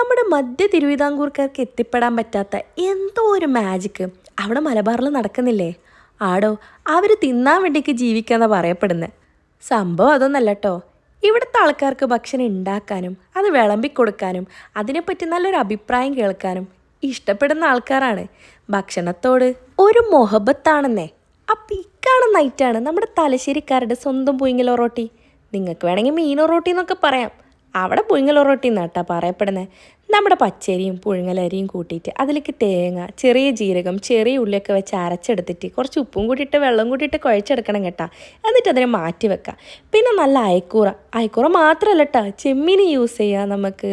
നമ്മുടെ മധ്യ തിരുവിതാംകൂർക്കാർക്ക് എത്തിപ്പെടാൻ പറ്റാത്ത എന്തോ ഒരു മാജിക്ക് അവിടെ മലബാറിൽ നടക്കുന്നില്ലേ? ആടോ, അവർ തിന്നാൻ വേണ്ടിക്ക് ജീവിക്കാന്നാണ് പറയപ്പെടുന്നത്. സംഭവം അതൊന്നല്ല കേട്ടോ. ഇവിടുത്തെ ആൾക്കാർക്ക് ഭക്ഷണം ഉണ്ടാക്കാനും അത് വിളമ്പിക്കൊടുക്കാനും അതിനെപ്പറ്റി നല്ലൊരു അഭിപ്രായം കേൾക്കാനും ഇഷ്ടപ്പെടുന്ന ആൾക്കാരാണ്. ഭക്ഷണത്തോട് ഒരു മൊഹബത്താണെന്നേ. അപ്പം ഇക്കാണുന്ന നൈറ്റാണ് നമ്മുടെ തലശ്ശേരിക്കാരുടെ സ്വന്തം പുയിങ്ങൽ ഒറോട്ടി. നിങ്ങൾക്ക് വേണമെങ്കിൽ മീൻ ഒറോട്ടി എന്നൊക്കെ പറയാം. അവിടെ പുഴുങ്ങൽ ഒറോട്ടി എന്നാട്ടാ പറയപ്പെടുന്നത്. നമ്മുടെ പച്ചരിയും പുഴുങ്ങലരിയും കൂട്ടിയിട്ട് അതിലേക്ക് തേങ്ങ, ചെറിയ ജീരകം, ചെറിയ ഉള്ളിയൊക്കെ വെച്ച് അരച്ചെടുത്തിട്ട് കുറച്ച് ഉപ്പും കൂട്ടിയിട്ട് വെള്ളം കൂട്ടിയിട്ട് കുഴച്ചെടുക്കണം കേട്ടാ. എന്നിട്ട് അതിനെ മാറ്റി വെക്കാം. പിന്നെ നല്ല അയക്കൂറ മാത്രമല്ല കേട്ടാ, ചെമ്മീൻ യൂസ് ചെയ്യാം, നമുക്ക്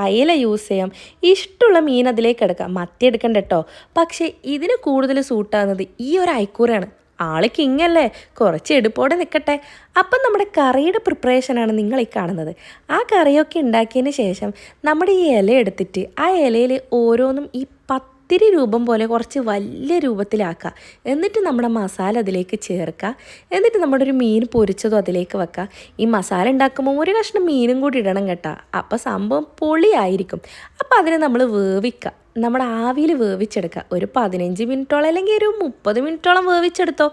അയല യൂസ് ചെയ്യാം, ഇഷ്ടമുള്ള മീൻ അതിലേക്ക് എടുക്കാം. മത്തി എടുക്കണ്ട കേട്ടോ. പക്ഷേ ഇതിന് കൂടുതൽ സൂട്ടാകുന്നത് ഈ ഒരു അയക്കൂറയാണ്. ആള് കിങ്ങല്ലേ, കുറച്ച് എടുപ്പോടെ നിൽക്കട്ടെ. അപ്പം നമ്മുടെ കറിയുടെ പ്രിപ്പറേഷനാണ് നിങ്ങൾ ഈ കാണുന്നത്. ആ കറിയൊക്കെ ഉണ്ടാക്കിയതിന് ശേഷം നമ്മുടെ ഈ ഇല എടുത്തിട്ട് ആ ഇലയിൽ ഓരോന്നും ഈ പത്തിരി രൂപം പോലെ കുറച്ച് വലിയ രൂപത്തിലാക്കുക. എന്നിട്ട് നമ്മുടെ മസാല അതിലേക്ക് ചേർക്കുക. എന്നിട്ട് നമ്മുടെ ഒരു മീൻ പൊരിച്ചതും അതിലേക്ക് വെക്കുക. ഈ മസാല ഉണ്ടാക്കുമ്പോൾ ഒരു കഷ്ണം മീനും കൂടി ഇടണം കേട്ടോ. അപ്പോൾ സംഭവം പൊളിയായിരിക്കും. അപ്പോൾ അതിനെ നമ്മൾ വേവിക്കുക. നമ്മുടെ ആവിയിൽ വേവിച്ചെടുക്കുക. ഒരു 15 മിനിറ്റോളം അല്ലെങ്കിൽ ഒരു 30 മിനിറ്റോളം വേവിച്ചെടുത്തോ.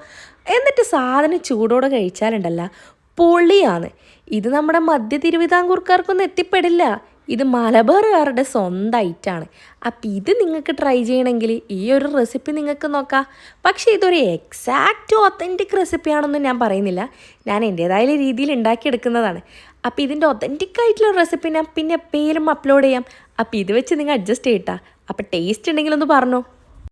എന്നിട്ട് സാധനം ചൂടോടെ കഴിച്ചാലുണ്ടല്ല, പൊളിയാണ്. ഇത് നമ്മുടെ മധ്യ തിരുവിതാംകൂർക്കാർക്കൊന്നും എത്തിപ്പെടില്ല. ഇത് മലബാറുകാരുടെ സ്വന്തം ഐറ്റാണ്. അപ്പം ഇത് നിങ്ങൾക്ക് ട്രൈ ചെയ്യണമെങ്കിൽ ഈ ഒരു റെസിപ്പി നിങ്ങൾക്ക് നോക്കാം. പക്ഷേ ഇതൊരു എക്സാക്റ്റ് ഒത്തൻറ്റിക് റെസിപ്പിയാണെന്നും ഞാൻ പറയുന്നില്ല. ഞാൻ എൻ്റേതായ രീതിയിൽ ഉണ്ടാക്കിയെടുക്കുന്നതാണ്. അപ്പോൾ ഇതിൻ്റെ ഒത്തൻറ്റിക് ആയിട്ടുള്ള റെസിപ്പി ഞാൻ പിന്നെ എപ്പോഴും അപ്ലോഡ് ചെയ്യാം. അപ്പോൾ ഇത് വെച്ച് നിങ്ങൾ അഡ്ജസ്റ്റ് ചെയ്യട്ടാ. അപ്പോൾ ടേസ്റ്റ് ഉണ്ടെങ്കിലൊന്ന് പറഞ്ഞോ.